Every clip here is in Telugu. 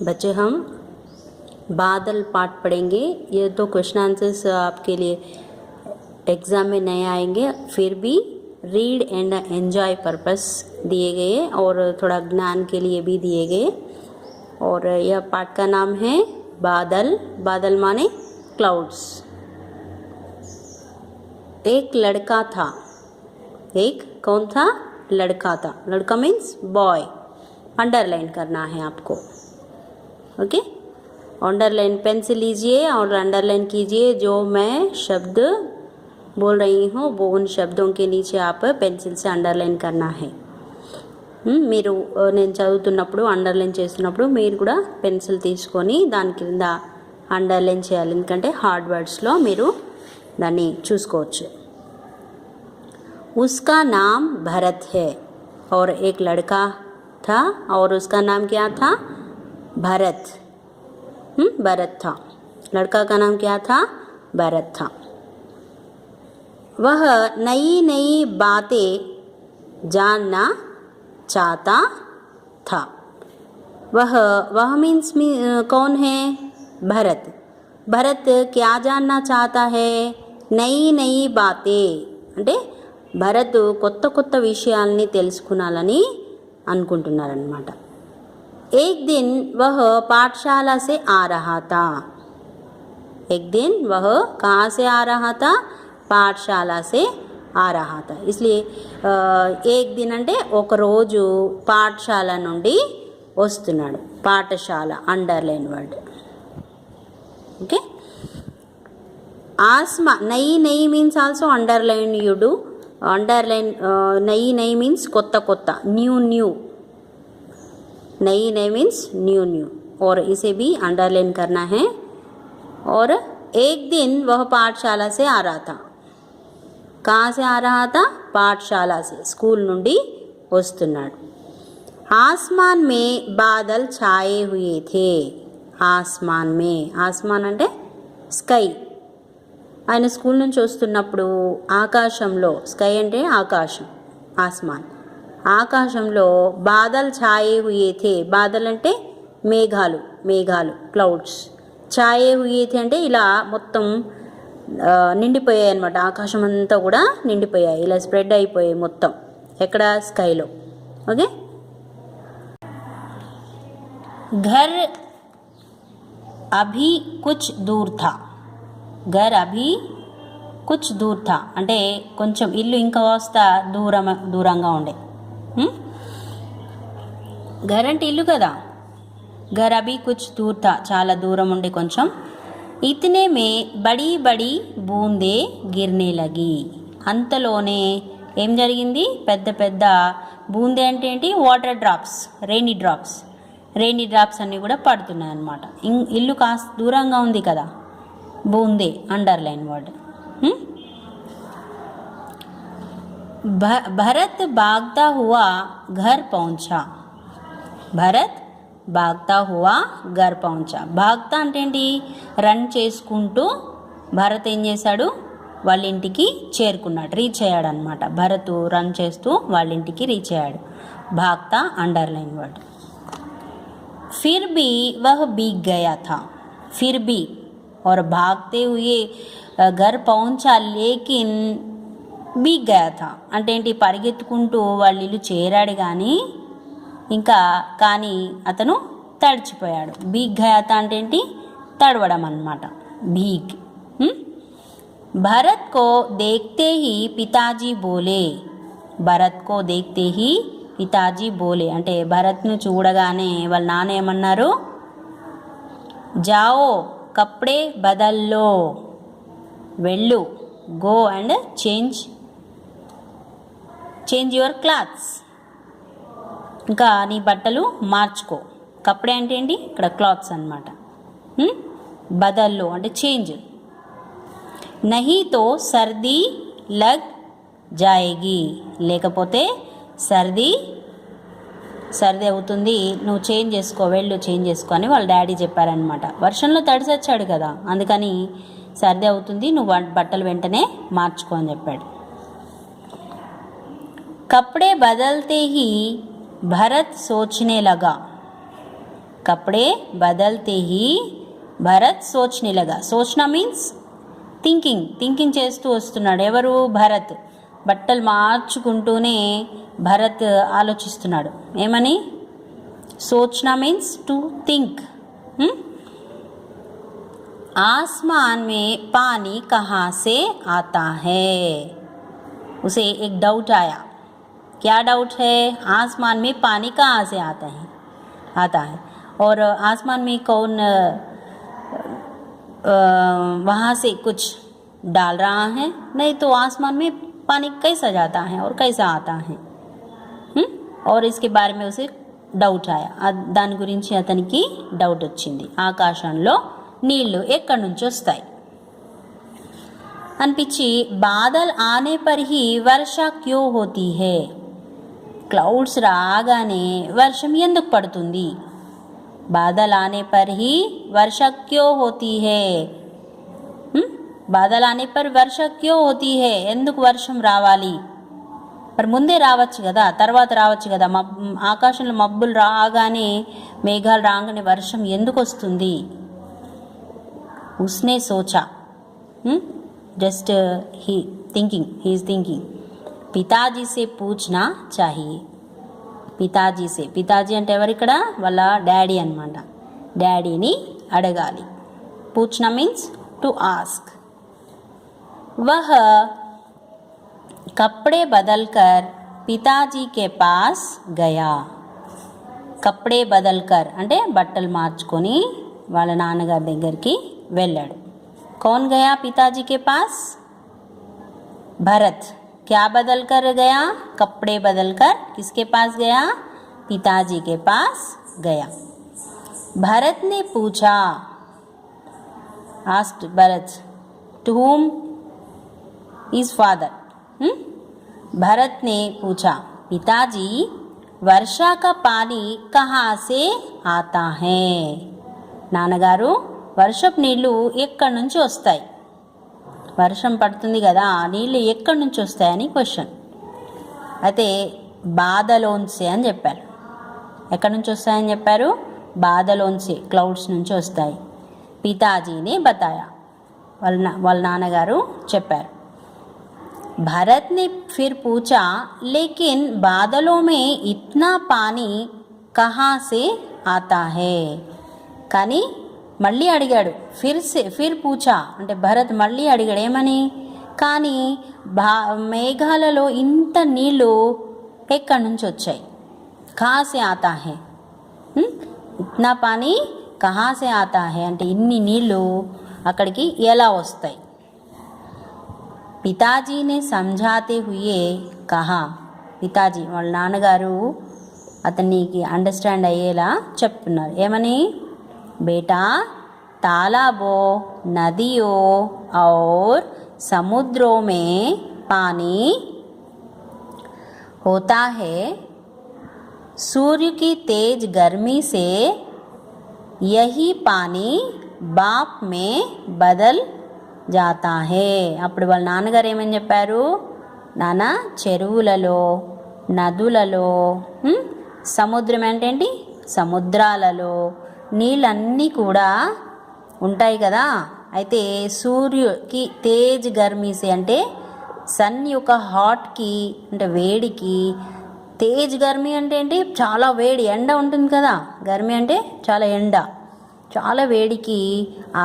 बच्चे हम बादल पाठ पढ़ेंगे। ये तो क्वेश्चन आंसर्स आपके लिए एग्ज़ाम में नए आएंगे, फिर भी रीड एंड एंजॉय पर्पस दिए गए और थोड़ा ज्ञान के लिए भी दिए गए। और यह पाठ का नाम है बादल। बादल माने क्लाउड्स। एक लड़का था। एक कौन था? लड़का था। लड़का मीन्स बॉय। अंडरलाइन करना है आपको। ओके, अंडरलाइन पेंसिल लीजिए और अंडरलाइन कीजिए। जो मैं शब्द बोल रही हूँ वो उन शब्दों के नीचे आप పెన్సిల్ से అండర్లైన్ करना है। మీరు నేను చదువుతున్నప్పుడు అండర్లైన్ చేస్తున్నప్పుడు మీరు కూడా పెన్సిల్ తీసుకొని దాని కింద అండర్లైన్ చేయాలి, ఎందుకంటే హార్డ్ వర్డ్స్లో మీరు దాన్ని చూసుకోవచ్చు। उसका नाम भरत है और एक लड़का था और उसका नाम क्या था? भरत। भरत था। लड़का का नाम क्या था? भरत था। वह नई नई बातें जानना चाहता था। वह मीन्स कौन है? भरत। भरत क्या जानना चाहता है? नई नई बातें అంటే భరత్ కొత్త కొత్త విషయాల్ని తెలుసుకునాలని అనుకుంటున్నారన్నమాట। एक दिन वह पाठशाला से आ रहा था। एक दिन वह कहाँ से आ रहा था? पाठशाला से आ रहा था। इसलिए एक दिन అంటే ఒక రోజు పాఠశాల నుండి వస్తున్నాడు। పాఠశాల అండర్లైన్ వర్డ్। ఓకే, ఆస్మా నई नई means also underline you do. Underline नई नई मीन्स కొత్త కొత్త, न्यू न्यू। नई नई मीन्स न्यू न्यू और इसे भी अंडरलाइन करना है। और एक दिन वह पाठशाला से आ रहा था। कहाँ से आ रहा था? पाठशाला से, स्कूल నుండి వస్తున్నాడు। आसमान में बादल छाए हुए थे। आसमान में, आसमान అంటే స్కై। ఆయన స్కూల్ నుంచి వస్తున్నప్పుడు ఆకాశంలో, స్కై అంటే ఆకాశం, ఆస్మాన్, ఆకాశంలో బాదల్ ఛాయే హుయే థే। బాదల్ అంటే మేఘాలు, మేఘాలు క్లౌడ్స్। ఛాయే హుయే థే అంటే ఇలా మొత్తం నిండిపోయాయి అన్నమాట। ఆకాశం అంతా కూడా నిండిపోయాయి, ఇలా స్ప్రెడ్ అయిపోయాయి మొత్తం। ఎక్కడ? స్కైలో। ఓకే, घर अभी कुछ दूर था। घर अभी कुछ दूर था అంటే కొంచెం ఇల్లు ఇంకా వస్తా దూరంగా ఉండే। घर అంటే ఇల్లు కదా। घर अभी कुछ दूर था చాలా దూరం ఉండే కొంచెం। इतने में बड़ी बड़ी बूंदे गिरने लगी। అంతలోనే ఏం జరిగింది? పెద్ద పెద్ద బూందే అంటే ఏంటి? Water drops, rainy drops. Rainy drops అన్నీ కూడా పడుతున్నాయి అన్నమాట। ఇల్లు కాస్త దూరంగా ఉంది కదా। బూందే అండర్లైన్ వర్డ్। భరత్ భాగ్తా హువా ఘర్ పహుంచా। భరత్ భాగ్తా హువా ఘర్ పహుంచా। భాగ్తా అంటే ఏంటి? రన్ చేసుకుంటూ భరత్ ఏం చేశాడు? వాళ్ళ ఇంటికి చేరుకున్నాడు, రీచ్ అయ్యాడు అనమాట। భరత్ రన్ చేస్తూ వాళ్ళ ఇంటికి రీచ్ అయ్యాడు। భాగ్తా అండర్లైన్ వర్డ్। फिर भी वह भीग गया था। फिर भी और भागते हुए घर पहुंचा लेकिन भीग गया था అంటే ఏంటి? పరిగెత్తుకుంటూ వాళ్ళ ఇల్లు చేరాడు కానీ అతను తడిచిపోయాడు। భీగ్ గయా థా అంటే ఏంటి? తడవడం అన్నమాట, భీగ్। भरत को देखते ही पिताजी बोले। भरत को देखते ही పితాజీ బోలే అంటే భరత్ను చూడగానే వాళ్ళ నాన్న ఏమన్నారు? జాओ కప్డే బదల్లో, వెళ్ళు, go and change your clothes, ఇంకా నీ బట్టలు మార్చుకో। కప్డే అంటే ఏంటి? ఇక్కడ క్లాత్స్ అన్నమాట। బదల్లో అంటే చేంజ్। నహీ తో సర్దీ లగ్ జాయేగి, లేకపోతే సర్ది అవుతుంది, నువ్వు చేంజ్ చేసుకో, వెళ్ళు చేంజ్ చేసుకో అని వాళ్ళ డాడీ చెప్పారనమాట। వర్షంలో తడిసొచ్చాడు కదా, అందుకని సర్ది అవుతుంది, నువ్వు బట్టలు వెంటనే మార్చుకో అని చెప్పాడు। कपड़े बदलते ही भरत सोचने लगा। कपड़े बदलते ही భరత్ సోచ్నే లగా. సోచ్నా మీన్స్ థింకింగ్ చేస్తూ వస్తున్నాడు. ఎవరు? భరత్. బట్టలు మార్చుకుంటూనే భరత్ ఆలోచిస్తున్నాడు. ఏమని? సోచ్నా మీన్స్ టు థింక్. आसमान में पानी कहाँ से आता है? उसे एक डाउट आया. क्या डाउट है? आसमान में पानी कहाँ से आता है और आसमान में कौन वहाँ से कुछ डाल रहा है? नहीं तो आसमान में पानी कैसा जाता है और कैसा आता है? और इसके बारे में उसे డౌట్ ఆయా. దాని గురించి అతనికి డౌట్ వచ్చింది. ఆకాశంలో నీళ్లు ఎక్కడి నుంచి వస్తాయి అనిపించి బాదల్ ఆనే పర్ హీ వర్ష క్యూ హోతీ హే, క్లౌడ్స్ రాగానే వర్షం ఎందుకు పడుతుంది? బాదల్ ఆనే పర్ హీ వర్ష క్యూ హోతీ హే, బాదల్ ఆనే పర్ వర్ష క్యూ హోతీ హే, ఎందుకు వర్షం రావాలి? మరి ముందే రావచ్చు కదా, తర్వాత రావచ్చు కదా. ఆకాశంలో మబ్బులు రాగానే మేఘాలు రాగానే వర్షం ఎందుకు వస్తుంది? उसने सोचा, जस्ट ही इज थिंकिंग पिताजी से पूछना चाहिए. పితాజీ అంటే ఎవరు ఇక్కడ? వాళ్ళ డాడీ అన్నమాట. డాడీని అడగాలి. పూछना మీన్స్ టు ఆస్క్. वह कपड़े बदलकर पिताजी के पास गया. కప్డే బదల్కర్ అంటే బట్టలు మార్చుకొని వాళ్ళ నాన్నగారి దగ్గరికి వెళ్ళాడు. कौन गया पिताजी के पास? भरत. क्या बदल कर गया? कपड़े बदल कर किसके पास गया? पिताजी के पास गया. भरत ने पूछा, asked Bharat, to whom? his father. Bharat ने पूछा, पिताजी वर्षा का पानी कहाँ से आता है? నాన్నగారు వర్షపు నీళ్ళు ఎక్కడి నుంచి వస్తాయి? వర్షం పడుతుంది కదా, ఆ నీళ్ళు ఎక్కడి నుంచి వస్తాయని క్వశ్చన్. అయితే బాధలోన్సే అని చెప్పారు. ఎక్కడి నుంచి వస్తాయని చెప్పారు? బాధలోన్సే, క్లౌడ్స్ నుంచి వస్తాయి. పితాజీనే బతాయా, వాళ్ళ నాన్నగారు చెప్పారు. భరత్ ने फिर पूछा, लेकिन बादलों में इतना पानी कहाँ से आता है? కానీ మళ్ళీ అడిగాడు. ఫిర్ పూచా అంటే భరత్ మళ్ళీ అడిగాడు. ఏమని? కానీ మేఘాలలో ఇంత నీళ్ళు ఎక్కడి నుంచి వచ్చాయి? కहाँ से आता है? ఇత్నా పానీ కहाँ से आता है అంటే ఇన్ని నీళ్ళు అక్కడికి ఎలా వస్తాయి? పితాజీనే సమझाते हुए कहा. పితాజీ వాళ్ళ నాన్నగారు అతనికి అండర్స్టాండ్ అయ్యేలా చెప్తున్నారు. ఏమని? बेटा तालाबों, नदियों और समुद्रों में पानी होता है. सूर्य की तेज गर्मी से यही पानी बाप में बदल जाता है. అప్పుడు వాళ్ళ నాన్నగారు ఏమని చెప్పారు? నాన్న, చెరువులలో, నదులలో, సముద్రం అంటే ఏంటి? సముద్రాలలో నీళ్ళన్నీ కూడా ఉంటాయి కదా. అయితే సూర్యుకి తేజ్ గర్మీసే అంటే సన్ యొక్క హాట్కి అంటే వేడికి, తేజ్ గర్మీ అంటే ఏంటి? చాలా వేడి, ఎండ ఉంటుంది కదా. గర్మీ అంటే చాలా ఎండ, చాలా వేడికి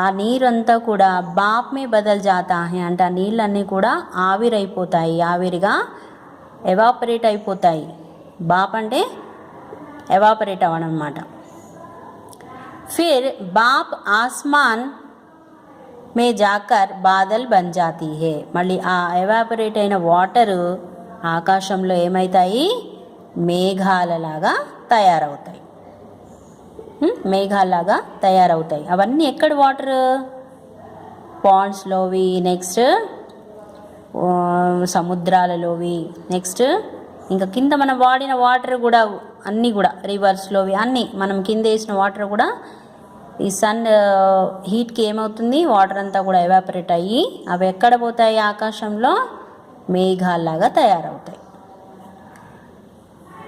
ఆ నీరంతా కూడా బాప్ మే బదల్ జాతా హై అంటే ఆ నీళ్ళన్నీ కూడా ఆవిరైపోతాయి, ఆవిరిగా ఎవాపరేట్ అయిపోతాయి. బాప్ అంటే ఎవాపరేట్ అవ్వడం అన్నమాట. फिर बाप आसमान में जाकर बादल बन जाती है. మళ్ళీ ఆ ఎవాపరేట్ అయిన వాటరు ఆకాశంలో ఏమవుతాయి? మేఘాలలాగా తయారవుతాయి. మేఘాలలాగా తయారవుతాయి. అవన్నీ ఎక్కడ వాటర్? పాండ్స్లోవి, నెక్స్ట్ సముద్రాలలోవి, నెక్స్ట్ ఇంకా కింద మనం వాడిన వాటర్ కూడా అన్నీ కూడా రివర్స్లోవి అన్నీ మనం కింద వేసిన వాటర్ కూడా ఈ సన్ హీట్కి ఏమవుతుంది? వాటర్ అంతా కూడా ఎవాపరేట్ అయ్యి అవి ఎక్కడ పోతాయి? ఆకాశంలో మేఘాల్లాగా తయారవుతాయి.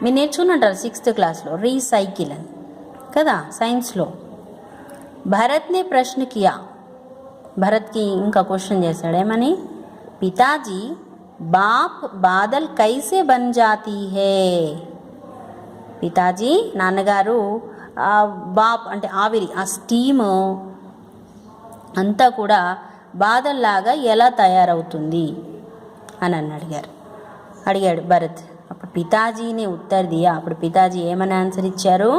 మీరు నేర్చుకున్నట్టారు 6th క్లాస్లో రీసైకిల్ అని. కదా సైన్స్లో. భరత్నే ప్రశ్న కియా, భరత్కి ఇంకా క్వశ్చన్ చేశాడు ఏమని, పితాజీ బాప్ బాదల్ కైసే బన్ జాతీ హే. పితాజీ నాన్నగారు బాప్ అంటే ఆవిరి, ఆ స్టీమ్ అంతా కూడా బాదల్లాగా ఎలా తయారవుతుంది అని అడిగాడు భరత్. అప్పుడు పితాజీని ఉత్తర్ దియా, అప్పుడు పితాజీ ఏమని ఆన్సర్ ఇచ్చారు,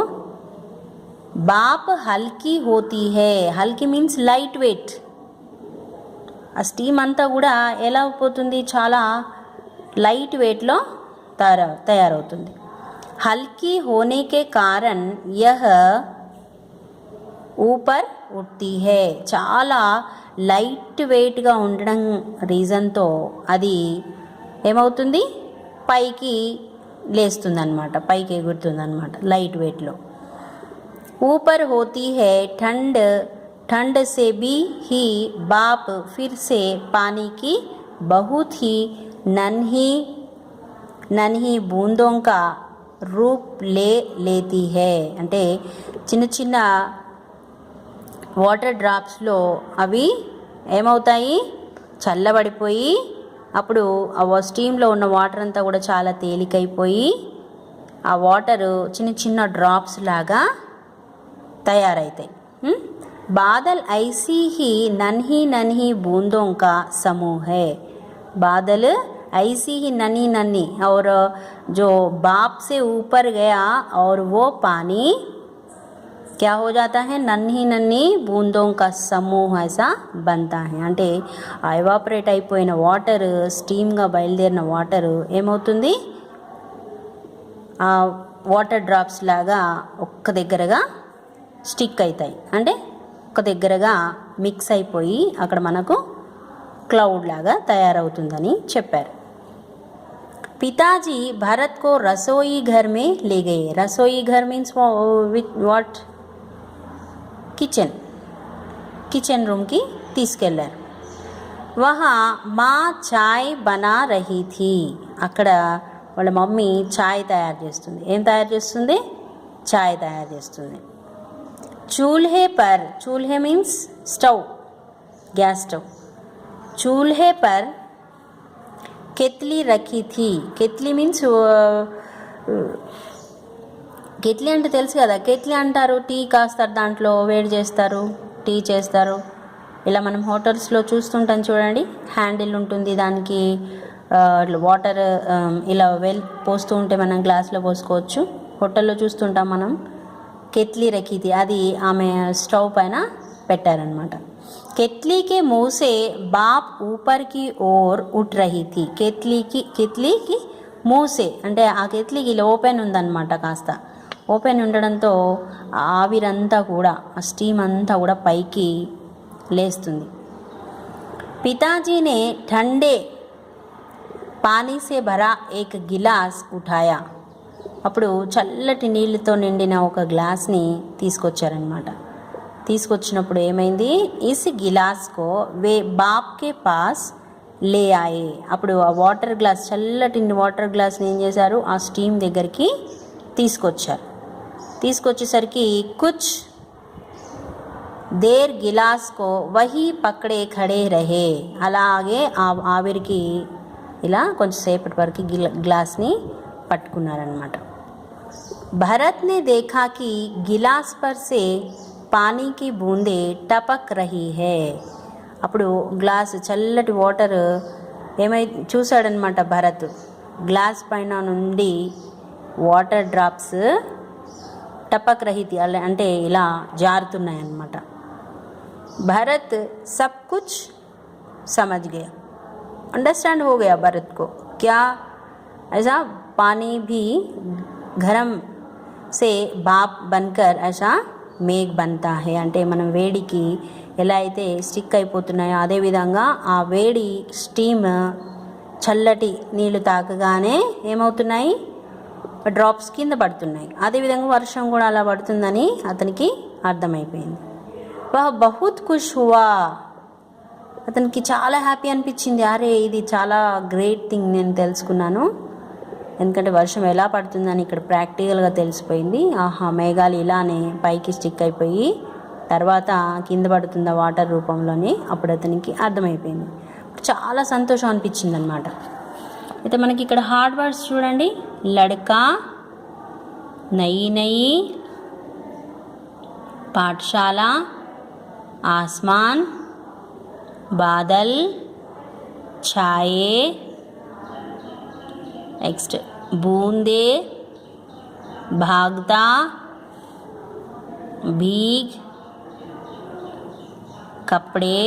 బాప్ హల్కీ హోతీ హే. హల్కీ మీన్స్ లైట్ వెయిట్. ఆ స్టీమ్ అంతా కూడా ఎలా పోతుంది, చాలా లైట్ వెయిట్లో తయారవుతుంది. హల్కీ హోనే కే కారణ్ యహ్ ఊపర్ ఉఠ్తీ హే. చాలా లైట్ వెయిట్గా ఉండడం రీజన్తో అది ఏమవుతుంది, పైకి లేస్తుందన్నమాట, పైకి ఎగురుతుందన్నమాట లైట్ వెయిట్లో. ऊपर होती है ठंड, ठंड से भी ही बाप फिर से पानी की बहुत ही नन्ही नन्ही बूंदों का रूप ले लेती है. అంటే చిన్న చిన్న వాటర్ డ్రాప్స్లో అవి ఏమవుతాయి, చల్లబడిపోయి అప్పుడు ఆ స్టీమ్లో ఉన్న వాటర్ అంతా కూడా చాలా తేలికైపోయి ఆ వాటరు చిన్న చిన్న డ్రాప్స్ లాగా తయారైతాయి. బాదల్ ఐసీ హీ నన్హీ నన్హీ బూందోं का समूह है. बादल ऐसी ही नन्ही नन्ही और जो बाप से ऊपर गया और वो पानी क्या हो जाता है, నన్హీ నన్హీ బూందోं का समूह ऐसा बनता है. అంటే ఆ ఎవాపరేట్ అయిపోయిన వాటర్, స్టీమ్గా బయలుదేరిన వాటర్ ఏమవుతుంది, ఆ వాటర్ డ్రాప్స్ లాగా ఒక్క దగ్గరగా స్టిక్ అవుతాయి, అంటే ఒక దగ్గరగా మిక్స్ అయిపోయి అక్కడ మనకు క్లౌడ్ లాగా తయారవుతుందని చెప్పారు. పితాజీ భరత్ కో రసోయి ఘర్ మే లే Gaye. రసోయి Ghar means what, kitchen రూమ్కి తీసుకెళ్లారు. వహా మా చాయ్ బనా రహీ థీ. అక్కడ వాళ్ళ మమ్మీ చాయ్ తయారు చేస్తుంది. ఏం తయారు చేస్తుంది, చాయ్ తయారు చేస్తుంది. चूल्हे पर, चूल्हे मीन्स स्टव, गैस स्टव. चूल्हे पर केतली रखी थी. केतली मीन्स కెట్లీ అంటే తెలుసు కదా, కెట్లీ అంటారు టీ కాస్తారు, దాంట్లో వేడి చేస్తారు, టీ చేస్తారు. ఇలా మనం హోటల్స్లో చూస్తుంటాం చూడండి, హ్యాండిల్ ఉంటుంది దానికి, వాటర్ ఇలా పోస్తూ ఉంటే మనం గ్లాస్లో పోసుకోవచ్చు. హోటల్లో చూస్తుంటాం మనం. केतली रखी थी, అది ఆమె స్టవ్ పైన పెట్టారనమాట. केतली के मुंह से बाप ऊपर की ओर उठ रही थी. केतली की मुंह से అంటే ఆ కెట్లీకి ఇలా ఓపెన్ ఉందన్నమాట, కాస్త ఓపెన్ ఉండడంతో ఆవిరంతా కూడా, ఆ స్టీమ్ అంతా కూడా పైకి లేస్తుంది. पिताजी ने ठंडे पानी से भरा एक गिलास उठाया. అప్పుడు చల్లటి నీళ్ళతో నిండిన ఒక గ్లాస్ని తీసుకొచ్చారనమాట. తీసుకొచ్చినప్పుడు ఏమైంది, ఇస్ గిలాస్కో వే బాప్ కే పాస్ లే ఆయే. అప్పుడు ఆ వాటర్ గ్లాస్, చల్లటి వాటర్ గ్లాస్ని ఏం చేశారు, ఆ స్టీమ్ దగ్గరికి తీసుకొచ్చారు. తీసుకొచ్చేసరికి కుచ్ దేర్ గిలాస్కో వహీ పక్కడే ఖడే రహే. అలాగే ఆ ఆవిరికి ఇలా కొంచెం సేపటి వరకు గ్లాస్ని పట్టుకున్నారనమాట. భరత్ నే దేఖా కి గిలాస్ పర్ సే పానీ కి బూందే టపక్ రహీ హే. అప్పుడు గ్లాస్ చల్లటి వాటర్ చూశాడనమాట భరత్, గ్లాస్ పైన నుండి వాటర్ డ్రాప్స్ టపక్ రహీతి అంటే ఇలా జారుతున్నాయి అన్నమాట. భరత్ సబ్ కుచ్ సమజ్ గయా, अंडरस्टैंड हो गया भरत को क्या ऐसा पानी भी गरम से भाप बनकर ऐसा మేఘ बनता है. అంటే మనం వేడికి ఎలా అయితే స్టిక్ అయిపోతున్నాయో అదేవిధంగా ఆ వేడి స్టీమ్ చల్లటి నీళ్లు తాకగానే ఏమవుతున్నాయి, డ్రాప్స్ కింద పడుతున్నాయి. అదేవిధంగా వర్షం కూడా అలా పడుతుందని అతనికి అర్థమైపోయింది. వహ్ బహుత్ ఖుష్ హువా, అతనికి చాలా హ్యాపీ అనిపించింది. అరే ఇది చాలా గ్రేట్ థింగ్ నేను తెలుసుకున్నాను. ఎందుకంటే వర్షం ఎలా పడుతుందని ఇక్కడ ప్రాక్టికల్గా తెలిసిపోయింది. ఆహా, మేఘాలు ఇలానే పైకి స్టిక్ అయిపోయి తర్వాత కింద పడుతుందా వాటర్ రూపంలోనే, అప్పుడు అతనికి అర్థమైపోయింది. చాలా సంతోషం అనిపించింది అనమాట. అయితే మనకి ఇక్కడ హార్డ్ వర్డ్స్ చూడండి. లడ్కా, నయి నయి, పాఠశాల, ఆస్మాన్, బాదల్, ఛాయే, నెక్స్ట్ బూందే, భాగ్తా, भीग, कपड़े,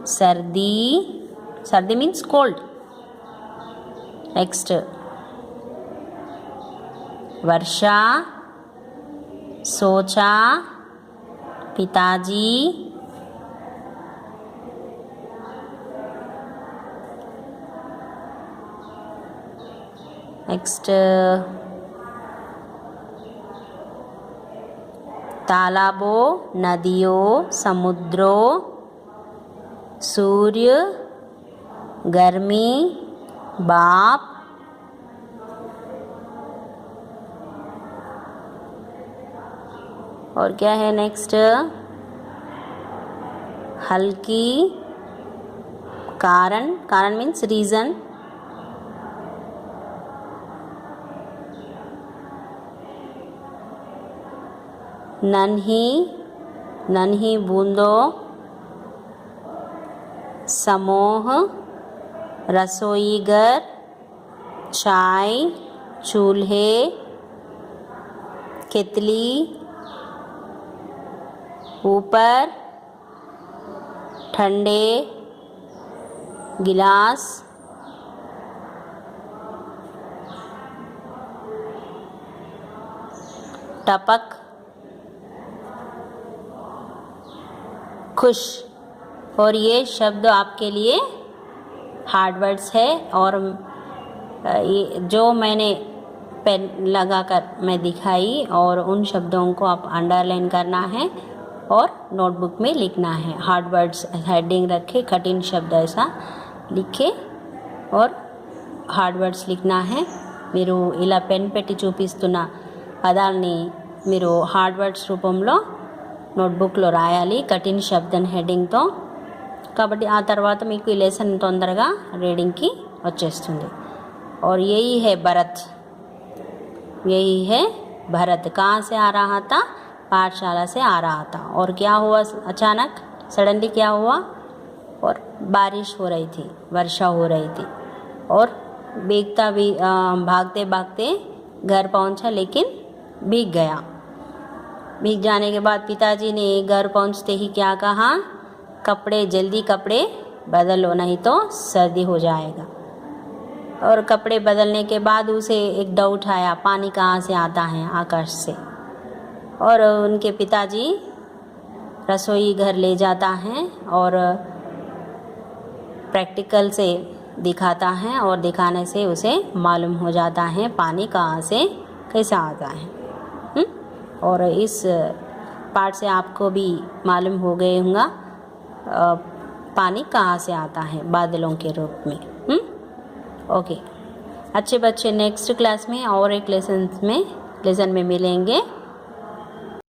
सर्दी, सर्दी मीन्स कोल्ड. नेक्स्ट वर्षा, सोचा, पिताजी, नेक्स्ट तालाबों, नदियों, समुद्रों, सूर्य, गर्मी, बाप, और क्या है नेक्स्ट, हल्की, कारण, कारण मीन्स रीज़न, नन्ही, नन्ही बूंदों, समूह, रसोई घर, चाय, चूल्हे, केतली, ऊपर, ठंडे, गिलास, टपक, खुश. और ये शब्द आपके लिए हार्ड वर्ड्स है, और ये जो मैंने पेन लगाकर मैं दिखाई, और उन शब्दों को आप अंडरलाइन करना है और नोटबुक में लिखना है. हार्ड वर्ड्स हेडिंग रखे, कठिन शब्द ऐसा लिखे और హార్డ్ వర్డ్స్ లిఖనా హై. మీరు ఇలా పెన్ పెట్టి చూపిస్తున్న పదాలని మీరు హార్డ్ వర్డ్స్ రూపంలో నోట్బుక్లో రాయాలి, కఠిన శబ్దం హెడ్డింగ్తో. కాబట్టి ఆ తర్వాత మీకు ఈ లెసన్ తొందరగా రీడింగ్కి వచ్చేస్తుంది. और यही है भरत, यही है भरत. कहाँ से आ रहा था? पाठशाला से आ रहा था. और क्या हुआ अचानक, सडनली क्या हुआ? और बारिश हो रही थी, वर्षा हो रही थी, और भागते भागते घर पहुंचा, लेकिन भीग गया. भीग जाने के बाद पिताजी ने घर पहुंचते ही क्या कहा? कपड़े, जल्दी कपड़े बदलो, नहीं तो सर्दी हो जाएगा. और कपड़े बदलने के बाद उसे एक डाउट आया, पानी कहाँ से आता है? आकाश से. और उनके पिताजी रसोई घर ले जाता है और प्रैक्टिकल से दिखाता है, और दिखाने से उसे मालूम हो जाता है पानी कहाँ से कैसा आता है. और इस पार्ट से आपको भी मालूम हो गए होगा पानी कहाँ से आता है, बादलों के रूप में. ओके अच्छे बच्चे, नेक्स्ट क्लास में और एक लेसन में मिलेंगे.